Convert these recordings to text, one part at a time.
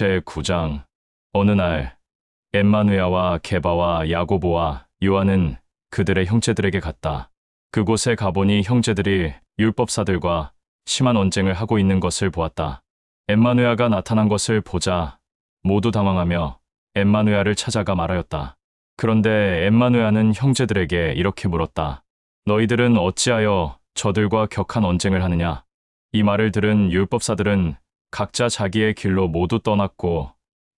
제9장. 어느 날 엠마누야와 게바와 야고보와 요한은 그들의 형제들에게 갔다. 그곳에 가보니 형제들이 율법사들과 심한 언쟁을 하고 있는 것을 보았다. 엠마누야가 나타난 것을 보자 모두 당황하며 엠마누야를 찾아가 말하였다. 그런데 엠마누야는 형제들에게 이렇게 물었다. 너희들은 어찌하여 저들과 격한 언쟁을 하느냐? 이 말을 들은 율법사들은 각자 자기의 길로 모두 떠났고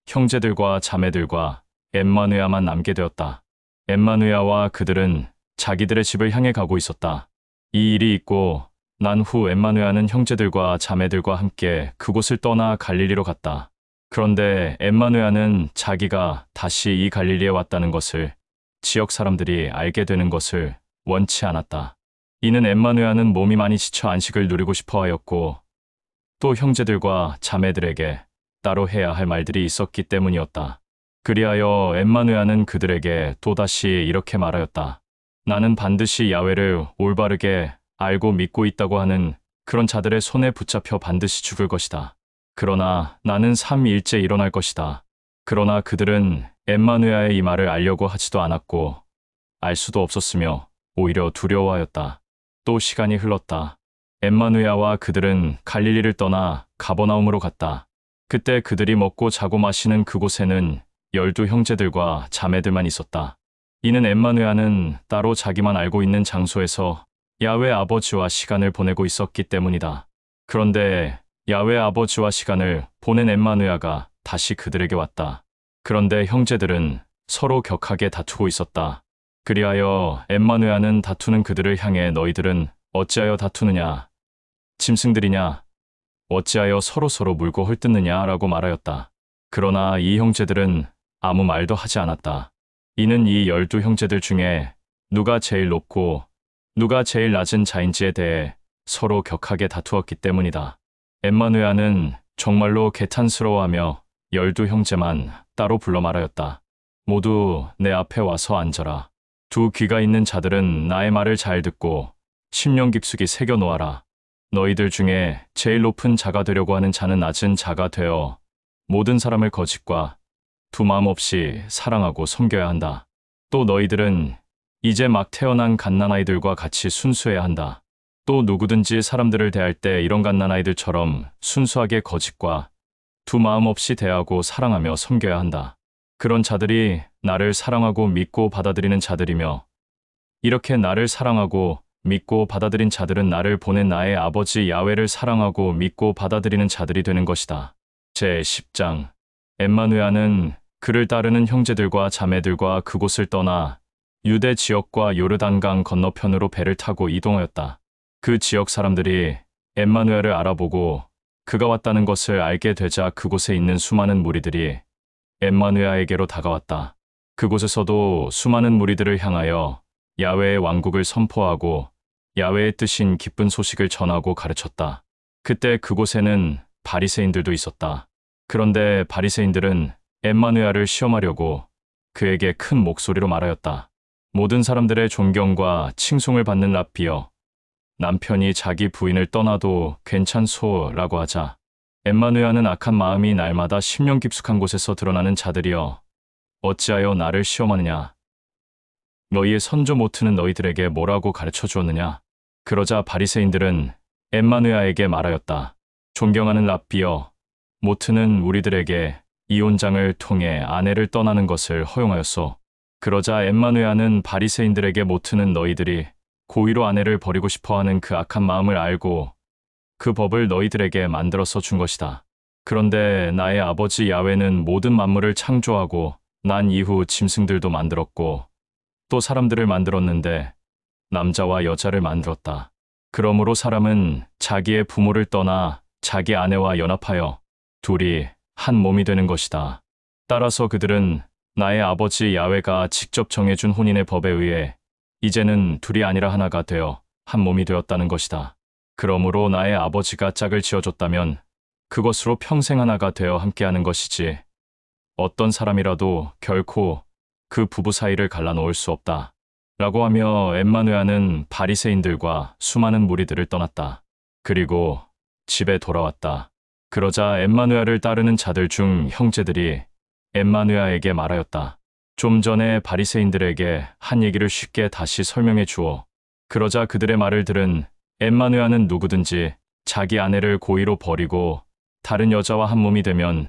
형제들과 자매들과 엠마누야만 남게 되었다. 엠마누야와 그들은 자기들의 집을 향해 가고 있었다. 이 일이 있고 난 후 엠마누야는 형제들과 자매들과 함께 그곳을 떠나 갈릴리로 갔다. 그런데 엠마누야는 자기가 다시 이 갈릴리에 왔다는 것을 지역 사람들이 알게 되는 것을 원치 않았다. 이는 엠마누야는 몸이 많이 지쳐 안식을 누리고 싶어 하였고 또 형제들과 자매들에게 따로 해야 할 말들이 있었기 때문이었다. 그리하여 엠마누야는 그들에게 또다시 이렇게 말하였다. 나는 반드시 야훼를 올바르게 알고 믿고 있다고 하는 그런 자들의 손에 붙잡혀 반드시 죽을 것이다. 그러나 나는 3일째 일어날 것이다. 그러나 그들은 엠마누야의 이 말을 알려고 하지도 않았고 알 수도 없었으며 오히려 두려워하였다. 또 시간이 흘렀다. 엠마누야와 그들은 갈릴리를 떠나 가버나움으로 갔다. 그때 그들이 먹고 자고 마시는 그곳에는 12 형제들과 자매들만 있었다. 이는 엠마누야는 따로 자기만 알고 있는 장소에서 야훼 아버지와 시간을 보내고 있었기 때문이다. 그런데 야훼 아버지와 시간을 보낸 엠마누야가 다시 그들에게 왔다. 그런데 형제들은 서로 격하게 다투고 있었다. 그리하여 엠마누야는 다투는 그들을 향해 너희들은 어찌하여 다투느냐? 짐승들이냐? 어찌하여 서로서로 물고 헐뜯느냐? 라고 말하였다. 그러나 이 형제들은 아무 말도 하지 않았다. 이는 이 12 형제들 중에 누가 제일 높고 누가 제일 낮은 자인지에 대해 서로 격하게 다투었기 때문이다. 엠마누야는 정말로 개탄스러워하며 12 형제만 따로 불러 말하였다. 모두 내 앞에 와서 앉아라. 두 귀가 있는 자들은 나의 말을 잘 듣고 심령 깊숙이 새겨 놓아라. 너희들 중에 제일 높은 자가 되려고 하는 자는 낮은 자가 되어 모든 사람을 거짓과 두 마음 없이 사랑하고 섬겨야 한다. 또 너희들은 이제 막 태어난 갓난아이들과 같이 순수해야 한다. 또 누구든지 사람들을 대할 때 이런 갓난아이들처럼 순수하게 거짓과 두 마음 없이 대하고 사랑하며 섬겨야 한다. 그런 자들이 나를 사랑하고 믿고 받아들이는 자들이며 이렇게 나를 사랑하고 믿고 받아들인 자들은 나를 보낸 나의 아버지 야훼를 사랑하고 믿고 받아들이는 자들이 되는 것이다. 제10장. 엠마누야는 그를 따르는 형제들과 자매들과 그곳을 떠나 유대 지역과 요르단강 건너편으로 배를 타고 이동하였다. 그 지역 사람들이 엠마누야를 알아보고 그가 왔다는 것을 알게 되자 그곳에 있는 수많은 무리들이 엠마누야에게로 다가왔다. 그곳에서도 수많은 무리들을 향하여 야훼의 왕국을 선포하고 야훼의 뜻인 기쁜 소식을 전하고 가르쳤다. 그때 그곳에는 바리새인들도 있었다. 그런데 바리새인들은 엠마누야를 시험하려고 그에게 큰 목소리로 말하였다. 모든 사람들의 존경과 칭송을 받는 랍비여, 남편이 자기 부인을 떠나도 괜찮소라고 하자 엠마누야는 악한 마음이 날마다 심령 깊숙한 곳에서 드러나는 자들이여, 어찌하여 나를 시험하느냐? 너희의 선조 모트는 너희들에게 뭐라고 가르쳐 주었느냐? 그러자 바리새인들은 엠마누야에게 말하였다. 존경하는 랍비여, 모트는 우리들에게 이혼장을 통해 아내를 떠나는 것을 허용하였소. 그러자 엠마누야는 바리새인들에게 모트는 너희들이 고의로 아내를 버리고 싶어하는 그 악한 마음을 알고 그 법을 너희들에게 만들어서 준 것이다. 그런데 나의 아버지 야훼는 모든 만물을 창조하고 난 이후 짐승들도 만들었고 또 사람들을 만들었는데 남자와 여자를 만들었다. 그러므로 사람은 자기의 부모를 떠나 자기 아내와 연합하여 둘이 한 몸이 되는 것이다. 따라서 그들은 나의 아버지 야훼가 직접 정해준 혼인의 법에 의해 이제는 둘이 아니라 하나가 되어 한 몸이 되었다는 것이다. 그러므로 나의 아버지가 짝을 지어줬다면 그것으로 평생 하나가 되어 함께하는 것이지 어떤 사람이라도 결코 그 부부 사이를 갈라놓을 수 없다. 라고 하며 엠마누야는 바리새인들과 수많은 무리들을 떠났다. 그리고 집에 돌아왔다. 그러자 엠마누야를 따르는 자들 중 형제들이 엠마누야에게 말하였다. 좀 전에 바리새인들에게 한 얘기를 쉽게 다시 설명해 주오. 그러자 그들의 말을 들은 엠마누야는 누구든지 자기 아내를 고의로 버리고 다른 여자와 한 몸이 되면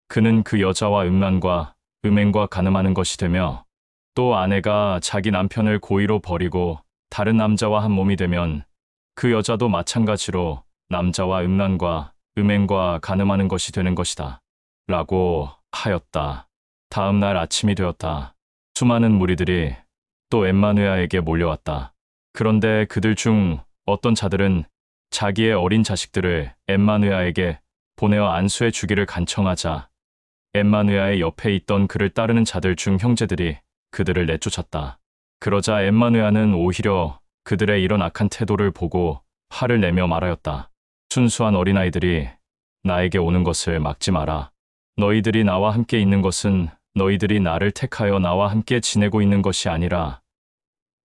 그는 그 여자와 음란과 음행과 간음하는 것이 되며, 또 아내가 자기 남편을 고의로 버리고 다른 남자와 한 몸이 되면 그 여자도 마찬가지로 남자와 음란과 음행과 간음하는 것이 되는 것이다. 라고 하였다. 다음 날 아침이 되었다. 수많은 무리들이 또 엠마누야에게 몰려왔다. 그런데 그들 중 어떤 자들은 자기의 어린 자식들을 엠마누야에게 보내어 안수해 주기를 간청하자 엠마누야의 옆에 있던 그를 따르는 자들 중 형제들이 그들을 내쫓았다. 그러자 엠마누야는 오히려 그들의 이런 악한 태도를 보고 화를 내며 말하였다. 순수한 어린아이들이 나에게 오는 것을 막지 마라. 너희들이 나와 함께 있는 것은 너희들이 나를 택하여 나와 함께 지내고 있는 것이 아니라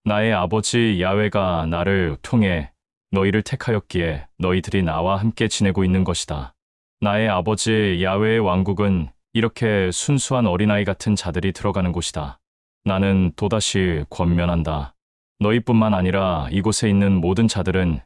나의 아버지 야훼가 나를 통해 너희를 택하였기에 너희들이 나와 함께 지내고 있는 것이다. 나의 아버지 야훼의 왕국은 이렇게 순수한 어린아이 같은 자들이 들어가는 곳이다. 나는 또다시 권면한다. 너희뿐만 아니라 이곳에 있는 모든 자들은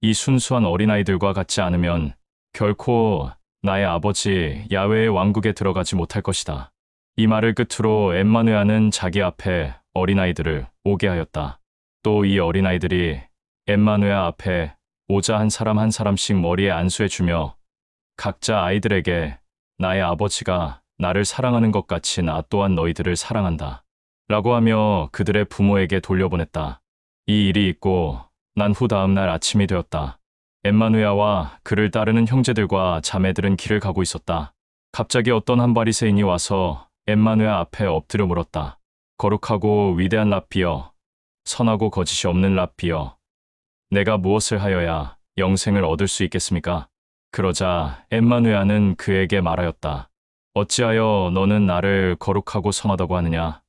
이 순수한 어린아이들과 같지 않으면 결코 나의 아버지 야훼의 왕국에 들어가지 못할 것이다. 이 말을 끝으로 엠마누야는 자기 앞에 어린아이들을 오게 하였다. 또 이 어린아이들이 엠마누야 앞에 오자 한 사람 한 사람씩 머리에 안수해 주며 각자 아이들에게 나의 아버지가 나를 사랑하는 것 같이 나 또한 너희들을 사랑한다. 라고 하며 그들의 부모에게 돌려보냈다. 이 일이 있고 난 후 다음 날 아침이 되었다. 엠마누야와 그를 따르는 형제들과 자매들은 길을 가고 있었다. 갑자기 어떤 한 바리새인이 와서 엠마누야 앞에 엎드려 물었다. 거룩하고 위대한 랍비여, 선하고 거짓이 없는 랍비여, 내가 무엇을 하여야 영생을 얻을 수 있겠습니까? 그러자 엠마누야는 그에게 말하였다. 어찌하여 너는 나를 거룩하고 선하다고 하느냐?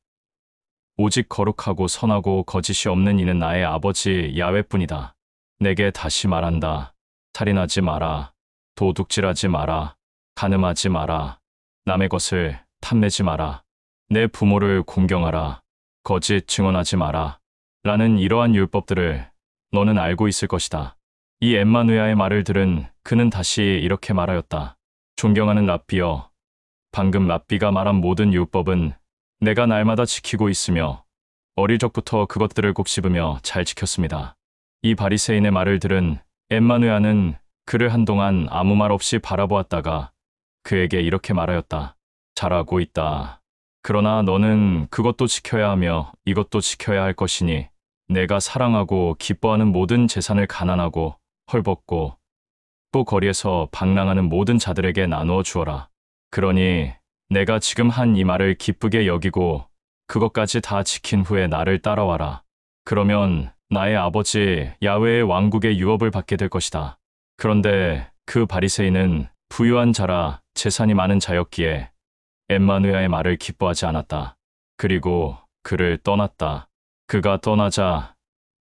오직 거룩하고 선하고 거짓이 없는 이는 나의 아버지 야훼뿐이다. 내게 다시 말한다. 살인하지 마라. 도둑질하지 마라. 간음하지 마라. 남의 것을 탐내지 마라. 내 부모를 공경하라. 거짓 증언하지 마라. 라는 이러한 율법들을 너는 알고 있을 것이다. 이 엠마누야의 말을 들은 그는 다시 이렇게 말하였다. 존경하는 랍비여, 방금 랍비가 말한 모든 율법은 내가 날마다 지키고 있으며 어릴 적부터 그것들을 곱씹으며 잘 지켰습니다. 이 바리새인의 말을 들은 엠마누야는 그를 한동안 아무 말 없이 바라보았다가 그에게 이렇게 말하였다. 잘하고 있다. 그러나 너는 그것도 지켜야 하며 이것도 지켜야 할 것이니 내가 사랑하고 기뻐하는 모든 재산을 가난하고 헐벗고 또 거리에서 방랑하는 모든 자들에게 나누어 주어라. 그러니 내가 지금 한 이 말을 기쁘게 여기고 그것까지 다 지킨 후에 나를 따라와라. 그러면 나의 아버지 야훼의 왕국의 유업을 받게 될 것이다. 그런데 그 바리새인은 부유한 자라 재산이 많은 자였기에 엠마누야의 말을 기뻐하지 않았다. 그리고 그를 떠났다. 그가 떠나자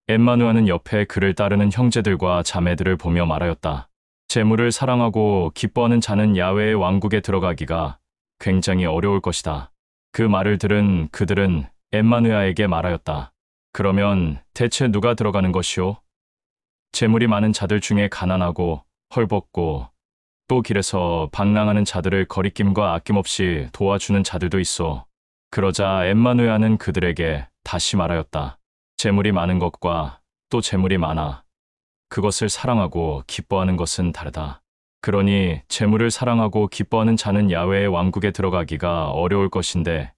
엠마누야는 옆에 그를 따르는 형제들과 자매들을 보며 말하였다. 재물을 사랑하고 기뻐하는 자는 야훼의 왕국에 들어가기가 굉장히 어려울 것이다. 그 말을 들은 그들은 엠마누야에게 말하였다. 그러면 대체 누가 들어가는 것이오? 재물이 많은 자들 중에 가난하고 헐벗고 또 길에서 방랑하는 자들을 거리낌과 아낌없이 도와주는 자들도 있어. 그러자 엠마누야는 그들에게 다시 말하였다. 재물이 많은 것과 또 재물이 많아 그것을 사랑하고 기뻐하는 것은 다르다. 그러니 재물을 사랑하고 기뻐하는 자는 야훼의 왕국에 들어가기가 어려울 것인데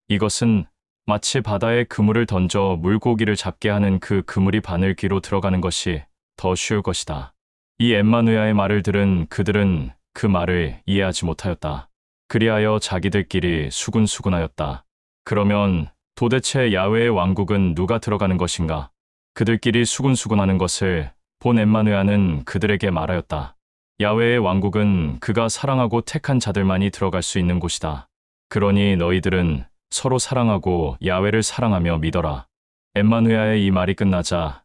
이것은 마치 바다에 그물을 던져 물고기를 잡게 하는 그 그물이 바늘귀로 들어가는 것이 더 쉬울 것이다. 이 엠마누야의 말을 들은 그들은 그 말을 이해하지 못하였다. 그리하여 자기들끼리 수군수군하였다. 그러면 도대체 야훼의 왕국은 누가 들어가는 것인가? 그들끼리 수군수군하는 것을 본 엠마누야는 그들에게 말하였다. 야훼의 왕국은 그가 사랑하고 택한 자들만이 들어갈 수 있는 곳이다. 그러니 너희들은 서로 사랑하고 야훼를 사랑하며 믿어라. 엠마누야의 이 말이 끝나자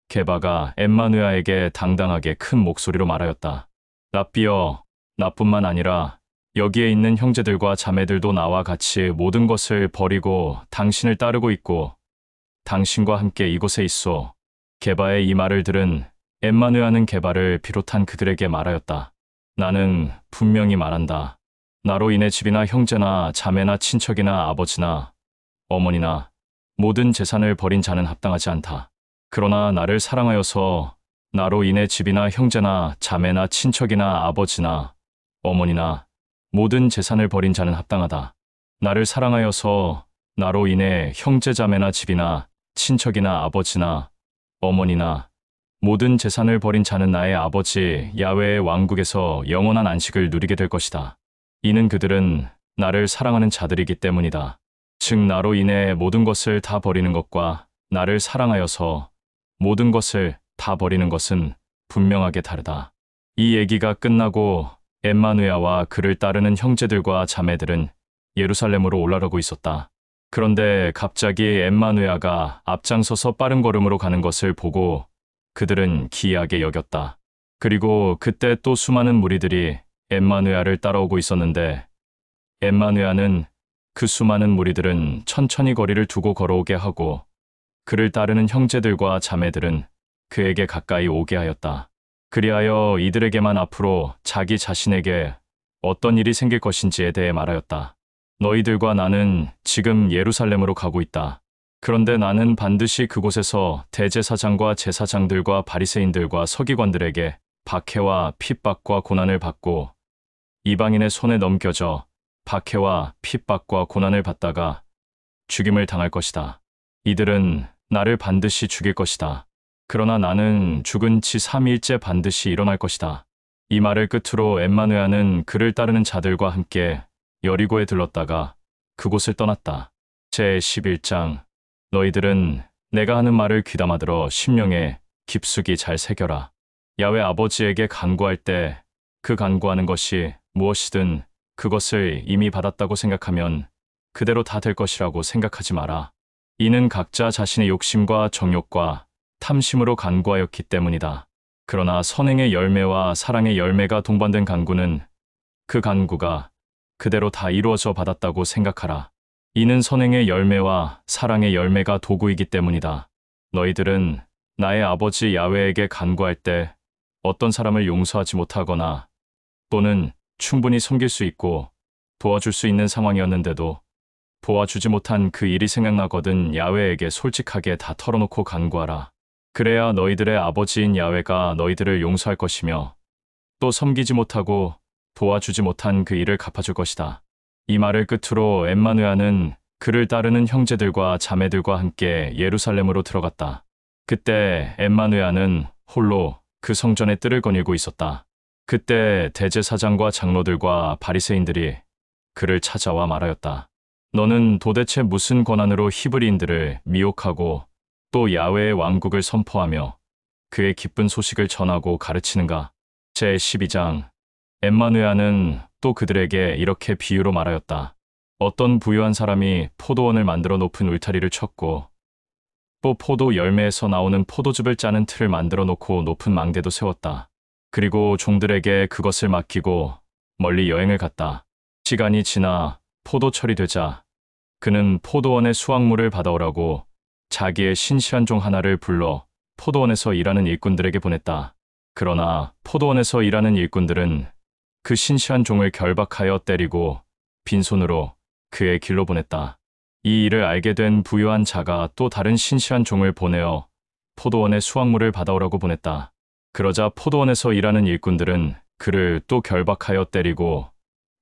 게바가 엠마누야에게 당당하게 큰 목소리로 말하였다. 랍비여, 나뿐만 아니라 여기에 있는 형제들과 자매들도 나와 같이 모든 것을 버리고 당신을 따르고 있고 당신과 함께 이곳에 있어. 게바의 이 말을 들은 엠마누아는 게바를 비롯한 그들에게 말하였다. 나는 분명히 말한다. 나로 인해 집이나 형제나 자매나 친척이나 아버지나 어머니나 모든 재산을 버린 자는 합당하지 않다. 그러나 나를 사랑하여서 나로 인해 집이나 형제나 자매나 친척이나 아버지나 어머니나 모든 재산을 버린 자는 합당하다. 나를 사랑하여서 나로 인해 형제 자매나 집이나 친척이나 아버지나 어머니나 모든 재산을 버린 자는 나의 아버지 야훼의 왕국에서 영원한 안식을 누리게 될 것이다. 이는 그들은 나를 사랑하는 자들이기 때문이다. 즉 나로 인해 모든 것을 다 버리는 것과 나를 사랑하여서 모든 것을 다 버리는 것은 분명하게 다르다. 이 얘기가 끝나고 엠마누야와 그를 따르는 형제들과 자매들은 예루살렘으로 올라가고 있었다. 그런데 갑자기 엠마누야가 앞장서서 빠른 걸음으로 가는 것을 보고 그들은 기이하게 여겼다. 그리고 그때 또 수많은 무리들이 엠마누야를 따라오고 있었는데 엠마누야는 그 수많은 무리들은 천천히 거리를 두고 걸어오게 하고 그를 따르는 형제들과 자매들은 그에게 가까이 오게 하였다. 그리하여 이들에게만 앞으로 자기 자신에게 어떤 일이 생길 것인지에 대해 말하였다. 너희들과 나는 지금 예루살렘으로 가고 있다. 그런데 나는 반드시 그곳에서 대제사장과 제사장들과 바리새인들과 서기관들에게 박해와 핍박과 고난을 받고 이방인의 손에 넘겨져 박해와 핍박과 고난을 받다가 죽임을 당할 것이다. 이들은 나를 반드시 죽일 것이다. 그러나 나는 죽은 지 3일째 반드시 일어날 것이다. 이 말을 끝으로 엠마누야는 그를 따르는 자들과 함께 여리고에 들렀다가 그곳을 떠났다. 제11장 너희들은 내가 하는 말을 귀담아 들어 심령에 깊숙이 잘 새겨라. 야훼 아버지에게 간구할 때 그 간구하는 것이 무엇이든 그것을 이미 받았다고 생각하면 그대로 다 될 것이라고 생각하지 마라. 이는 각자 자신의 욕심과 정욕과 탐심으로 간구하였기 때문이다. 그러나 선행의 열매와 사랑의 열매가 동반된 간구는 그 간구가 그대로 다 이루어져 받았다고 생각하라. 이는 선행의 열매와 사랑의 열매가 도구이기 때문이다. 너희들은 나의 아버지 야훼에게 간구할 때 어떤 사람을 용서하지 못하거나 또는 충분히 섬길 수 있고 도와줄 수 있는 상황이었는데도 도와주지 못한 그 일이 생각나거든 야훼에게 솔직하게 다 털어놓고 간구하라. 그래야 너희들의 아버지인 야훼가 너희들을 용서할 것이며 또 섬기지 못하고 도와주지 못한 그 일을 갚아줄 것이다. 이 말을 끝으로 엠마누야는 그를 따르는 형제들과 자매들과 함께 예루살렘으로 들어갔다. 그때 엠마누야는 홀로 그 성전의 뜰을 거닐고 있었다. 그때 대제사장과 장로들과 바리새인들이 그를 찾아와 말하였다. 너는 도대체 무슨 권한으로 히브리인들을 미혹하고 또 야훼의 왕국을 선포하며 그의 기쁜 소식을 전하고 가르치는가? 제12장 엠마누야는 또 그들에게 이렇게 비유로 말하였다. 어떤 부유한 사람이 포도원을 만들어 높은 울타리를 쳤고 또 포도 열매에서 나오는 포도즙을 짜는 틀을 만들어 놓고 높은 망대도 세웠다. 그리고 종들에게 그것을 맡기고 멀리 여행을 갔다. 시간이 지나 포도철이 되자 그는 포도원의 수확물을 받아오라고 자기의 신실한 종 하나를 불러 포도원에서 일하는 일꾼들에게 보냈다. 그러나 포도원에서 일하는 일꾼들은 그 신실한 종을 결박하여 때리고 빈손으로 그의 길로 보냈다. 이 일을 알게 된 부유한 자가 또 다른 신실한 종을 보내어 포도원의 수확물을 받아오라고 보냈다. 그러자 포도원에서 일하는 일꾼들은 그를 또 결박하여 때리고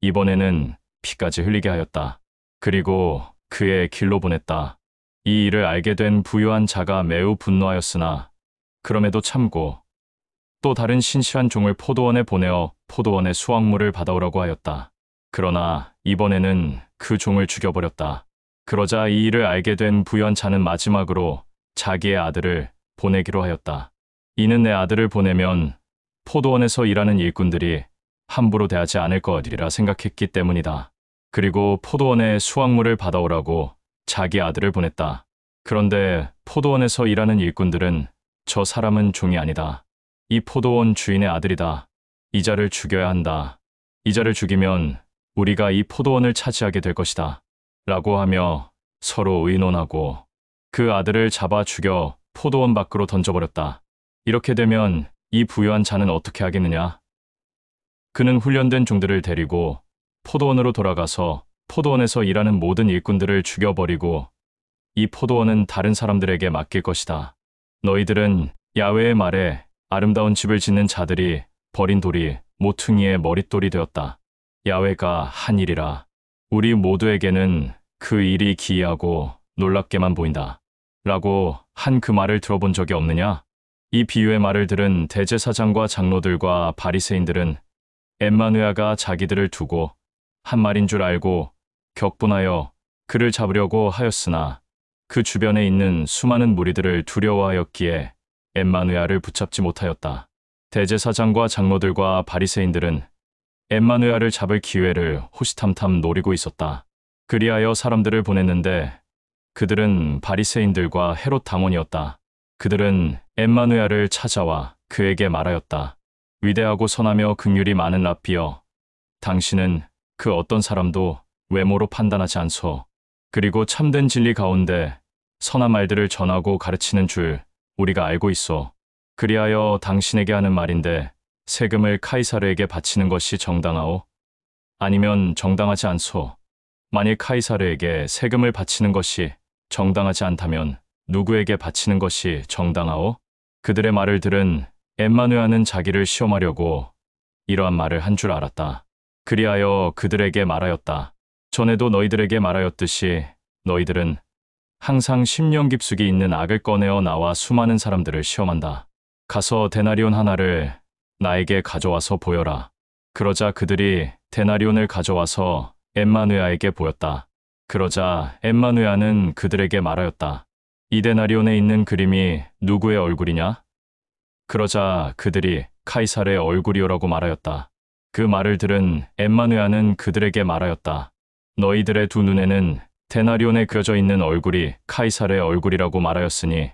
이번에는 피까지 흘리게 하였다. 그리고 그의 길로 보냈다. 이 일을 알게 된 부유한 자가 매우 분노하였으나 그럼에도 참고 또 다른 신실한 종을 포도원에 보내어 포도원의 수확물을 받아오라고 하였다. 그러나 이번에는 그 종을 죽여버렸다. 그러자 이 일을 알게 된 부유한 자는 마지막으로 자기의 아들을 보내기로 하였다. 이는 내 아들을 보내면 포도원에서 일하는 일꾼들이 함부로 대하지 않을 것이라 생각했기 때문이다. 그리고 포도원의 수확물을 받아오라고 자기 아들을 보냈다. 그런데 포도원에서 일하는 일꾼들은 저 사람은 종이 아니다. 이 포도원 주인의 아들이다. 이 자를 죽여야 한다. 이자를 죽이면 우리가 이 포도원을 차지하게 될 것이다. 라고 하며 서로 의논하고 그 아들을 잡아 죽여 포도원 밖으로 던져버렸다. 이렇게 되면 이 부유한 자는 어떻게 하겠느냐? 그는 훈련된 종들을 데리고 포도원으로 돌아가서 포도원에서 일하는 모든 일꾼들을 죽여버리고 이 포도원은 다른 사람들에게 맡길 것이다. 너희들은 야훼의 말에 아름다운 집을 짓는 자들이 버린 돌이 모퉁이의 머릿돌이 되었다. 야훼가 한 일이라 우리 모두에게는 그 일이 기이하고 놀랍게만 보인다. 라고 한 그 말을 들어본 적이 없느냐? 이 비유의 말을 들은 대제사장과 장로들과 바리새인들은 엠마누야가 자기들을 두고 한 말인 줄 알고 격분하여 그를 잡으려고 하였으나 그 주변에 있는 수많은 무리들을 두려워하였기에 엠마누야를 붙잡지 못하였다. 대제사장과 장로들과 바리새인들은 엠마누야를 잡을 기회를 호시탐탐 노리고 있었다. 그리하여 사람들을 보냈는데 그들은 바리새인들과 헤롯 당원이었다. 그들은 엠마누야를 찾아와 그에게 말하였다. 위대하고 선하며 긍휼이 많은 랍비여, 당신은 그 어떤 사람도 외모로 판단하지 않소. 그리고 참된 진리 가운데 선한 말들을 전하고 가르치는 줄 우리가 알고 있소. 그리하여 당신에게 하는 말인데 세금을 카이사르에게 바치는 것이 정당하오? 아니면 정당하지 않소. 만일 카이사르에게 세금을 바치는 것이 정당하지 않다면 누구에게 바치는 것이 정당하오? 그들의 말을 들은 엠마누야는 자기를 시험하려고 이러한 말을 한 줄 알았다. 그리하여 그들에게 말하였다. 전에도 너희들에게 말하였듯이 너희들은 항상 심령 깊숙이 있는 악을 꺼내어 나와 수많은 사람들을 시험한다. 가서 데나리온 하나를 나에게 가져와서 보여라. 그러자 그들이 데나리온을 가져와서 엠마누야에게 보였다. 그러자 엠마누야는 그들에게 말하였다. 이 데나리온에 있는 그림이 누구의 얼굴이냐? 그러자 그들이 카이사르의 얼굴이요라고 말하였다. 그 말을 들은 엠마누야는 그들에게 말하였다. 너희들의 두 눈에는 데나리온에 그려져 있는 얼굴이 카이사르의 얼굴이라고 말하였으니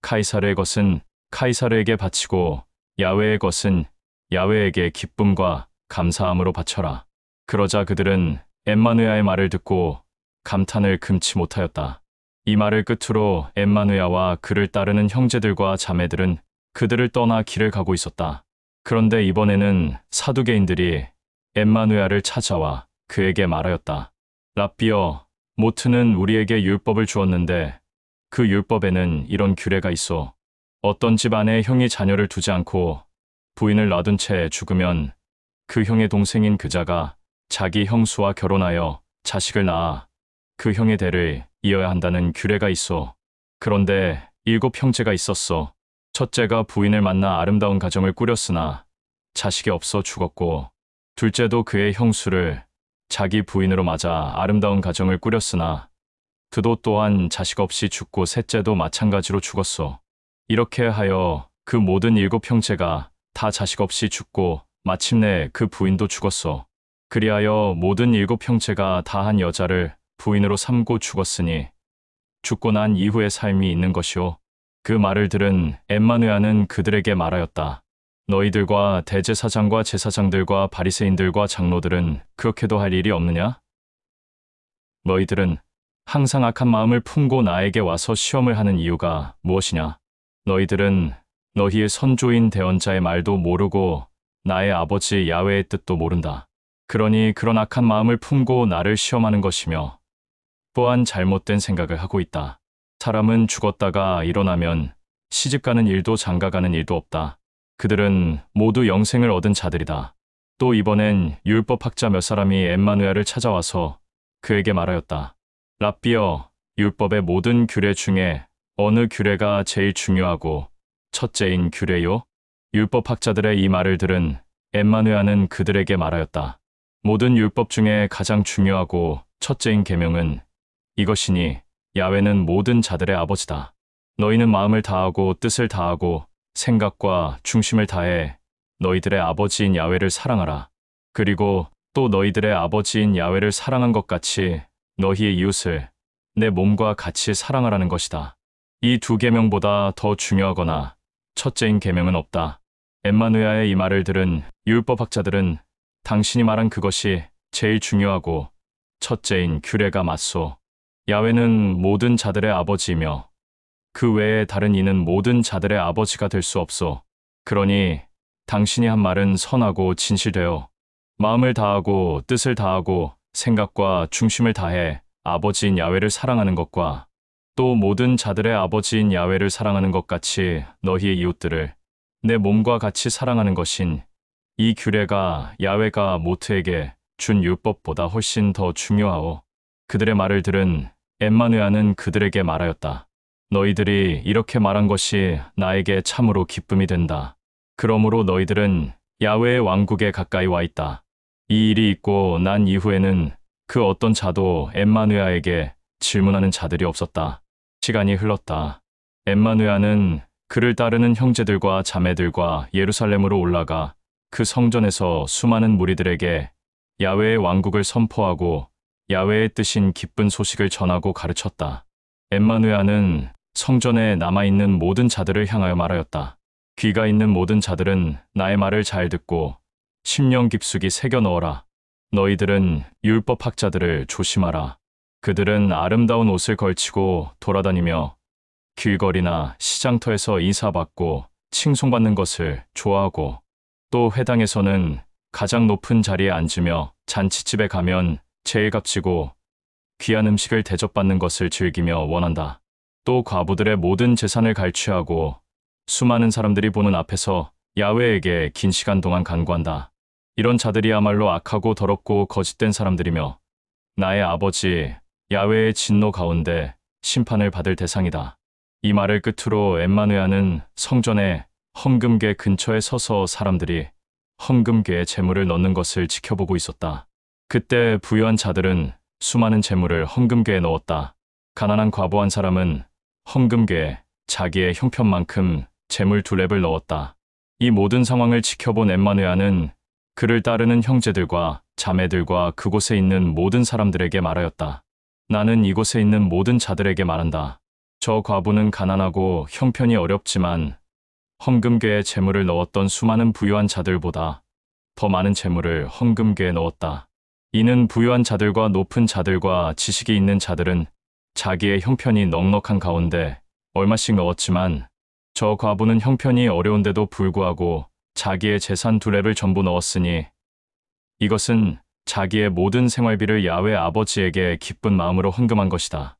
카이사르의 것은 카이사르에게 바치고 야훼의 것은 야훼에게 기쁨과 감사함으로 바쳐라. 그러자 그들은 엠마누야의 말을 듣고 감탄을 금치 못하였다. 이 말을 끝으로 엠마누야와 그를 따르는 형제들과 자매들은 그들을 떠나 길을 가고 있었다. 그런데 이번에는 사두개인들이 엠마누야를 찾아와 그에게 말하였다. 랍비여, 모트는 우리에게 율법을 주었는데 그 율법에는 이런 규례가 있어. 어떤 집 안에 형이 자녀를 두지 않고 부인을 놔둔 채 죽으면 그 형의 동생인 그자가 자기 형수와 결혼하여 자식을 낳아 그 형의 대를 이어야 한다는 규례가 있어. 그런데 7 형제가 있었어. 첫째가 부인을 만나 아름다운 가정을 꾸렸으나 자식이 없어 죽었고, 둘째도 그의 형수를 자기 부인으로 맞아 아름다운 가정을 꾸렸으나 그도 또한 자식 없이 죽고 셋째도 마찬가지로 죽었어. 이렇게 하여 그 모든 7 형제가 다 자식 없이 죽고 마침내 그 부인도 죽었어. 그리하여 모든 7 형제가 다 한 여자를 부인으로 삼고 죽었으니 죽고 난 이후의 삶이 있는 것이오. 그 말을 들은 엠마누야는 그들에게 말하였다. 너희들과 대제사장과 제사장들과 바리새인들과 장로들은 그렇게도 할 일이 없느냐? 너희들은 항상 악한 마음을 품고 나에게 와서 시험을 하는 이유가 무엇이냐? 너희들은 너희의 선조인 대언자의 말도 모르고 나의 아버지 야훼의 뜻도 모른다. 그러니 그런 악한 마음을 품고 나를 시험하는 것이며 또한 잘못된 생각을 하고 있다. 사람은 죽었다가 일어나면 시집가는 일도 장가가는 일도 없다. 그들은 모두 영생을 얻은 자들이다. 또 이번엔 율법학자 몇 사람이 엠마누야를 찾아와서 그에게 말하였다. 랍비여, 율법의 모든 규례 중에 어느 규례가 제일 중요하고 첫째인 규례요? 율법학자들의 이 말을 들은 엠마누야는 그들에게 말하였다. 모든 율법 중에 가장 중요하고 첫째인 계명은 이것이니 야훼는 모든 자들의 아버지다. 너희는 마음을 다하고 뜻을 다하고 생각과 중심을 다해 너희들의 아버지인 야훼를 사랑하라. 그리고 또 너희들의 아버지인 야훼를 사랑한 것 같이 너희의 이웃을 내 몸과 같이 사랑하라는 것이다. 이 2 계명보다 더 중요하거나 첫째인 계명은 없다. 엠마누야의 이 말을 들은 율법학자들은 당신이 말한 그것이 제일 중요하고 첫째인 규례가 맞소. 야훼는 모든 자들의 아버지이며 그 외에 다른 이는 모든 자들의 아버지가 될 수 없소. 그러니 당신이 한 말은 선하고 진실되어 마음을 다하고 뜻을 다하고 생각과 중심을 다해 아버지인 야훼를 사랑하는 것과 또 모든 자들의 아버지인 야훼를 사랑하는 것 같이 너희의 이웃들을 내 몸과 같이 사랑하는 것인 이 규례가 야훼가 모트에게 준 율법보다 훨씬 더 중요하오. 그들의 말을 들은 엠마누야는 그들에게 말하였다. 너희들이 이렇게 말한 것이 나에게 참으로 기쁨이 된다. 그러므로 너희들은 야훼의 왕국에 가까이 와 있다. 이 일이 있고 난 이후에는 그 어떤 자도 엠마누야에게 질문하는 자들이 없었다. 시간이 흘렀다. 엠마누야는 그를 따르는 형제들과 자매들과 예루살렘으로 올라가 그 성전에서 수많은 무리들에게 야훼의 왕국을 선포하고 야훼의 뜻인 기쁜 소식을 전하고 가르쳤다. 엠마누야는 성전에 남아있는 모든 자들을 향하여 말하였다. 귀가 있는 모든 자들은 나의 말을 잘 듣고 심령 깊숙이 새겨 넣어라. 너희들은 율법학자들을 조심하라. 그들은 아름다운 옷을 걸치고 돌아다니며 길거리나 시장터에서 인사받고 칭송받는 것을 좋아하고 또 회당에서는 가장 높은 자리에 앉으며 잔치집에 가면 제일 값지고 귀한 음식을 대접받는 것을 즐기며 원한다. 또 과부들의 모든 재산을 갈취하고 수많은 사람들이 보는 앞에서 야훼에게 긴 시간 동안 간구한다. 이런 자들이야말로 악하고 더럽고 거짓된 사람들이며 나의 아버지 야훼의 진노 가운데 심판을 받을 대상이다. 이 말을 끝으로 엠마누야는 성전의 헌금궤 근처에 서서 사람들이 헌금궤에 재물을 넣는 것을 지켜보고 있었다. 그때 부유한 자들은 수많은 재물을 헌금궤에 넣었다. 가난한 과부 한 사람은 헌금궤에 자기의 형편만큼 재물 2렙을 넣었다. 이 모든 상황을 지켜본 엠마누야는 그를 따르는 형제들과 자매들과 그곳에 있는 모든 사람들에게 말하였다. 나는 이곳에 있는 모든 자들에게 말한다. 저 과부는 가난하고 형편이 어렵지만 헌금궤에 재물을 넣었던 수많은 부유한 자들보다 더 많은 재물을 헌금궤에 넣었다. 이는 부유한 자들과 높은 자들과 지식이 있는 자들은 자기의 형편이 넉넉한 가운데 얼마씩 넣었지만 저 과부는 형편이 어려운데도 불구하고 자기의 재산 2렙을 전부 넣었으니 이것은 자기의 모든 생활비를 야훼 아버지에게 기쁜 마음으로 헌금한 것이다.